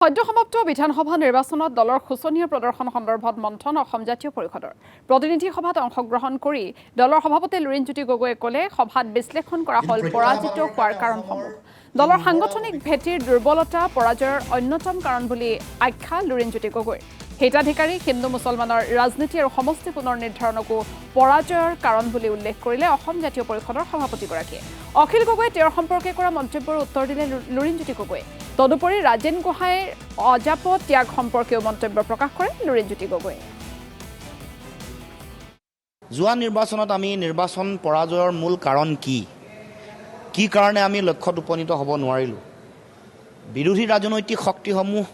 সদ্য সমাপ্ত বিধানসভা নিৰ্বাচনত দলৰ শোচনীয় প্ৰদৰ্শন সন্দৰ্ভত মন্থন অসম জাতীয় পৰিষদৰ প্ৰতিনিধি সভাত অংশগ্ৰহণ কৰি দলৰ সভাপতি লুৰিণজ্যোতি গগৈয়ে ক'লে সভাত বিশ্লেষণ কৰা হ'ল পৰাজিত হোৱাৰ কাৰণসমূহ দলৰ সাংগঠনিক ভেটিৰ দুৰ্বলতা পৰাজয়ৰ অন্যতম কাৰণ বুলি আখ্যা লুৰিণজ্যোতি গগৈৰ হিতাধিকাৰী হিন্দু মুছলমানৰ ৰাজনীতি আৰু সমষ্টি পুনৰ নিৰ্ধাৰণকো পৰাজয়ৰ কাৰণ বুলি উল্লেখ কৰিলে অসম জাতীয় পৰিষদৰ সভাপতিগৰাকীয়ে অখিল গগৈ তেওঁৰ সম্পৰ্কে কৰা মন্তব্যৰ উত্তৰ দিলে লুৰিণজ্যোতি গগৈয়ে তদুপৰি ৰাজেন গোহাঁইৰ অজাপ ত্যাগ সম্পৰ্কেও মন্তব্য প্ৰকাশ কৰে লুৰিণজ্যোতি গগৈয়ে যোৱা নিৰ্বাচনত আমি নিৰ্বাচন পৰাজয়ৰ মূল কাৰণ কি কাৰণে আমি লক্ষ্যত উপনীত হ'ব নোৱাৰিলোঁ বিৰোধী ৰাজনৈতিক শক্তিসমূহ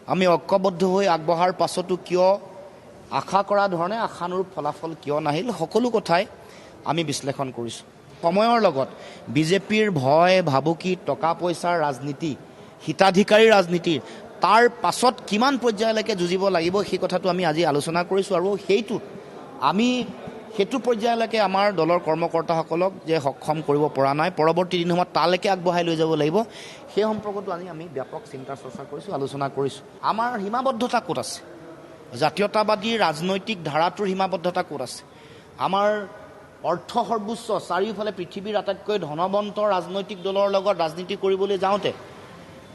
আমি ঐক্যবদ্ধ হৈ আগবঢ়াৰ পাছতো কিয় আশা কৰা ধৰণে আশানুৰূপ ফলাফল কিয় নাহিল সকলো কথাই আমি বিশ্লেষণ কৰিছোঁ সময়ৰ লগত বিজেপিৰ ভয় ভাবুকি টকা পইচাৰ ৰাজনীতি হিতাধিকাৰী ৰাজনীতিৰ তাৰ পাছত কিমান পৰ্যায়লৈকে যুঁজিব লাগিব সেই কথাটো আমি আজি আলোচনা কৰিছোঁ আৰু সেইটো পৰ্যায়লৈকে আমাৰ দলৰ কৰ্মকৰ্তাসকলক যে সক্ষম কৰিব পৰা নাই পৰৱৰ্তী দিনসমূহত তালৈকে আগবঢ়াই লৈ যাব লাগিব সেই সম্পৰ্কতো আজি আমি ব্যাপক চিন্তা চৰ্চা কৰিছোঁ আলোচনা কৰিছোঁ আমাৰ সীমাবদ্ধতা ক'ত আছে জাতীয়তাবাদী ৰাজনৈতিক ধাৰাটোৰ সীমাবদ্ধতা ক'ত আছে আমাৰ অৰ্থ সৰ্বোচ্চ চাৰিওফালে পৃথিৱীৰ আটাইতকৈ ধনৱন্ত ৰাজনৈতিক দলৰ লগত ৰাজনীতি কৰিবলৈ যাওঁতে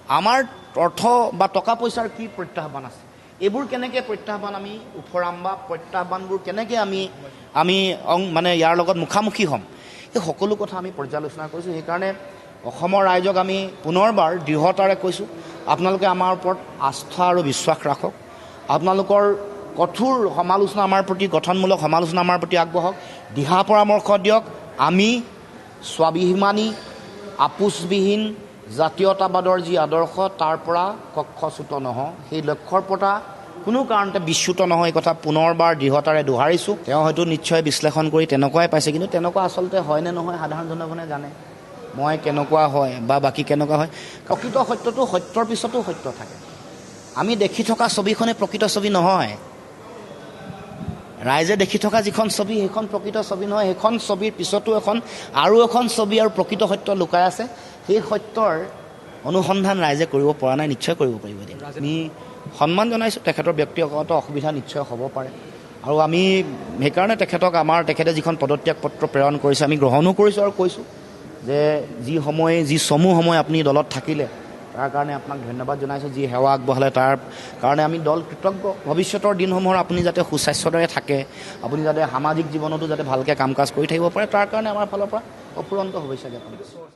আমাৰ অৰ্থ বা টকা পইচাৰ কি প্ৰত্যাহ্বান আছে এইবোৰ কেনেকৈ প্ৰত্যাহ্বান আমি উফৰাম বা প্ৰত্যাহ্বানবোৰ কেনেকৈ আমি মানে ইয়াৰ লগত মুখামুখি হ'ম এই সকলো কথা আমি পৰ্যালোচনা কৰিছোঁ সেইকাৰণে অসমৰ ৰাইজক আমি পুনৰবাৰ দৃঢ়তাৰে কৈছোঁ আপোনালোকে আমাৰ ওপৰত আস্থা আৰু বিশ্বাস ৰাখক আপোনালোকৰ কঠোৰ সমালোচনা আমাৰ প্ৰতি গঠনমূলক সমালোচনা আমাৰ প্ৰতি আগবঢ়াওক দিহা পৰামৰ্শ দিয়ক আমি স্বাভিমানী আপোচবিহীন জাতীয়তাবাদৰ যি আদৰ্শ তাৰ পৰা কক্ষচ্যুত নহওঁ সেই লক্ষ্যৰ পৰা কোনো কাৰণতে বিচ্যুত নহয় এই কথা পুনৰবাৰ দৃঢ়তাৰে দোহাৰিছোঁ তেওঁ হয়তো নিশ্চয় বিশ্লেষণ কৰি তেনেকুৱাই পাইছে কিন্তু তেনেকুৱা আচলতে হয় নে নহয় সাধাৰণ জনগণে জানে মই কেনেকুৱা হয় বা বাকী কেনেকুৱা হয় প্ৰকৃত সত্যটো সত্যৰ পিছতো সত্য থাকে আমি দেখি থকা ছবিখনে প্ৰকৃত ছবি নহয় ৰাইজে দেখি থকা যিখন ছবি সেইখন প্ৰকৃত ছবি নহয় সেইখন ছবিৰ পিছতো আৰু এখন ছবি আৰু প্ৰকৃত সত্য লুকাই আছে সেই সত্যৰ অনুসন্ধান ৰাইজে কৰিব পৰা নাই নিশ্চয় কৰিব পাৰিব দিয়া আমি সন্মান জনাইছোঁ তেখেতৰ ব্যক্তিগত অসুবিধা নিশ্চয় হ'ব পাৰে আৰু আমি সেইকাৰণে তেখেতে যিখন পদত্যাগ পত্ৰ প্ৰেৰণ কৰিছে আমি গ্ৰহণো কৰিছোঁ আৰু কৈছোঁ যে যি চমু সময় আপুনি দলত থাকিলে তাৰ কাৰণে আপোনাক ধন্যবাদ জনাইছোঁ যি সেৱা আগবঢ়ালে তাৰ কাৰণে আমি দল কৃতজ্ঞ ভৱিষ্যতৰ দিনসমূহৰ আপুনি যাতে সুস্বাস্থ্যৰে থাকে আপুনি যাতে সামাজিক জীৱনতো যাতে ভালকৈ কাম কাজ কৰি থাকিব পাৰে তাৰ কাৰণে আমাৰ ফালৰ পৰা অফুৰন্ত শুভেচ্ছা জ্ঞাপন কৰিছোঁ